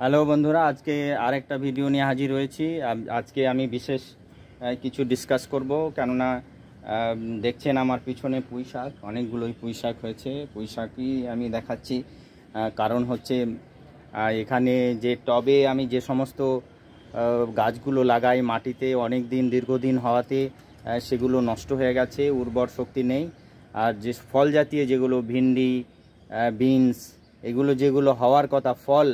Hello বন্ধুরা, আজকে আরেকটা ভিডিও নিয়ে হাজির হয়েছি। আজকে আমি বিশেষ কিছু ডিসকাস করব, কেননা দেখছেন আমার পিছনে পুঁই শাক, অনেকগুলোই পুঁই শাক হয়েছে। পুঁই শাকই আমি দেখাচ্ছি। কারণ হচ্ছে এখানে যে টবে আমি যে সমস্ত গাছগুলো লাগাই মাটিতে অনেক দিন দীর্ঘদিন হওয়াতে সেগুলো নষ্ট হয়ে গেছে, উর্বর শক্তি নেই। আর যে ফল জাতীয় যেগুলো ভিন্ডি, বিনস, এগুলো যেগুলো হওয়ার কথা ফল,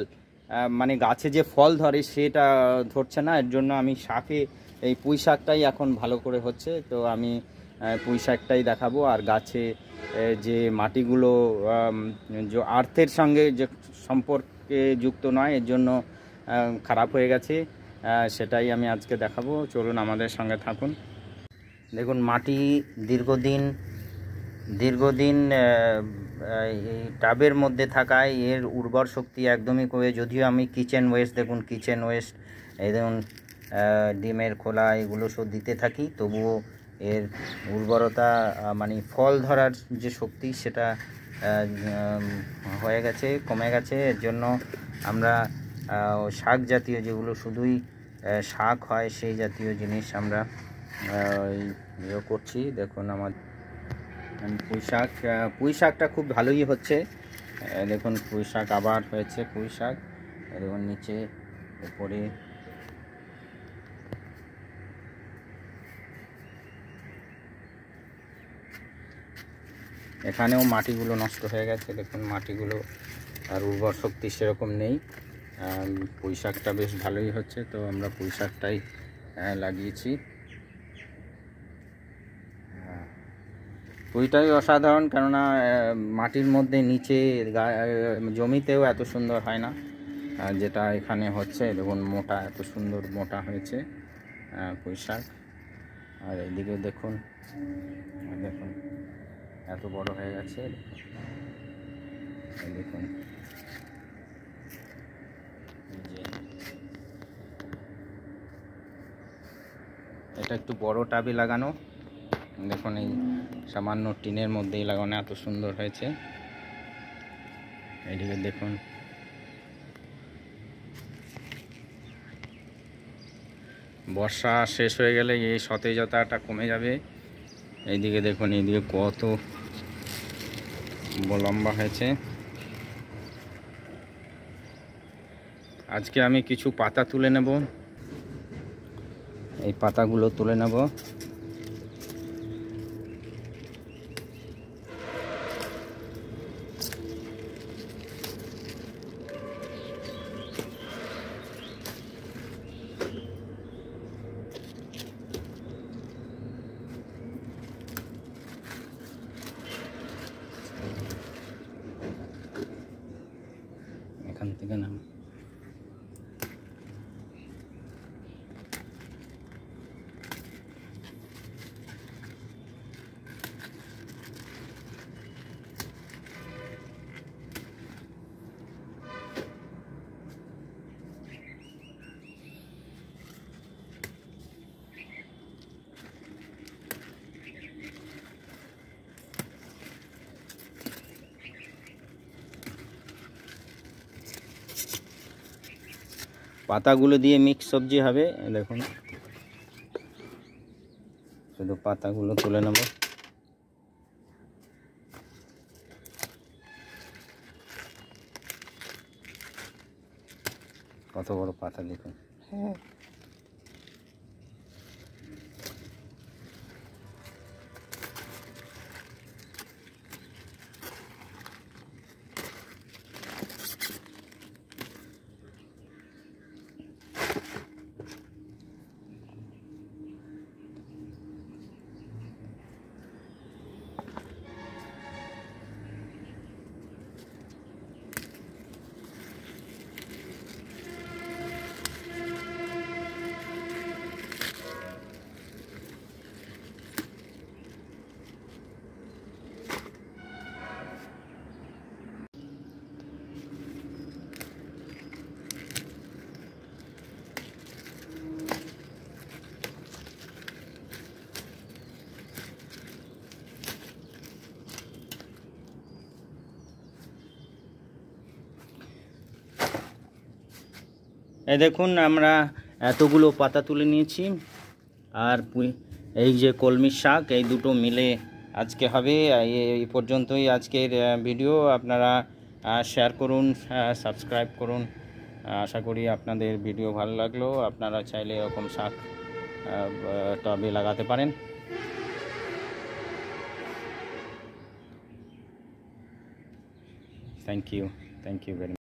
মানে গাছে যে ফল ধরে সেটা ধরছে না। এর জন্য আমি শাকে এই পুঁই শাকটাই এখন ভালো করে হচ্ছে, তো আমি পুঁই শাকটাই দেখাবো। আর গাছে যে মাটিগুলো যে আর্থের সঙ্গে যে সম্পর্কে যুক্ত নয়, এর জন্য খারাপ হয়ে গেছে, সেটাই আমি আজকে দেখাবো। চলুন আমাদের সঙ্গে থাকুন। দেখুন, মাটি দীর্ঘদিন এই টাবের মধ্যে থাকায় এর উর্বর শক্তি একদমই কমে। যদিও আমি কিচেন ওয়েস্ট, দেখুন কিচেন ওয়েস্ট, এই দেখুন ডিমের খোলা, এগুলো সব দিতে থাকি, তবুও এর উর্বরতা মানে ফল ধরার যে শক্তি সেটা কমে গেছে। এর জন্য আমরা শাক জাতীয় যেগুলো শুধুই শাক হয় সেই জাতীয় জিনিস আমরা ইয়ে করছি। দেখুন আমার পুঁই শাকটা খুব ভালোই হচ্ছে। দেখুন পুঁই শাক আবার হয়েছে, পুঁই শাক দেখুন নিচে উপরে। এখানেও মাটিগুলো নষ্ট হয়ে গেছে, দেখুন মাটিগুলো আর উর্বর শক্তি সেরকম নেই। পুঁই শাকটা বেশ ভালোই হচ্ছে, তো আমরা পুঁই শাকটাই লাগিয়েছি। পুঁইটাই অসাধারণ, কেননা মাটির মধ্যে নিচে জমিতেও এত সুন্দর হয় না যেটা এখানে হচ্ছে। দেখুন মোটা, এত সুন্দর মোটা হয়েছে পুঁই শাক। আর এইদিকে দেখুন এত বড় হয়ে গেছে। দেখুন এটা একটু বড় টাবে লাগানো, দেখুন এই সামান্য টিনের মধ্যেই লাগানো, এত সুন্দর হয়েছে। এইদিকে দেখুন বর্ষা শেষ হয়ে গেলে এই সতেজতাটা কমে যাবে। এইদিকে দেখুন, এইদিকে কত লম্বা হয়েছে। আজকে আমি কিছু পাতা তুলে নেব, এই পাতাগুলো তুলে নেব। এখান থেকে নাম পাতাগুলো দিয়ে মিক্স সবজি হবে। দেখুন শুধু পাতাগুলো তুলে নেব। কত বড় পাতা দেখুন। এই দেখুন আমরা এতগুলো পাতা তুলে নিয়েছি, আর এই যে কলমির শাক, এই দুটো মিলে আজকে হবে। এই পর্যন্তই আজকের ভিডিও। আপনারা শেয়ার করুন, সাবস্ক্রাইব করুন। আশা করি আপনাদের ভিডিও ভালো লাগলো। আপনারা চাইলে এরকম শাক টবে লাগাতে পারেন। Thank you very much.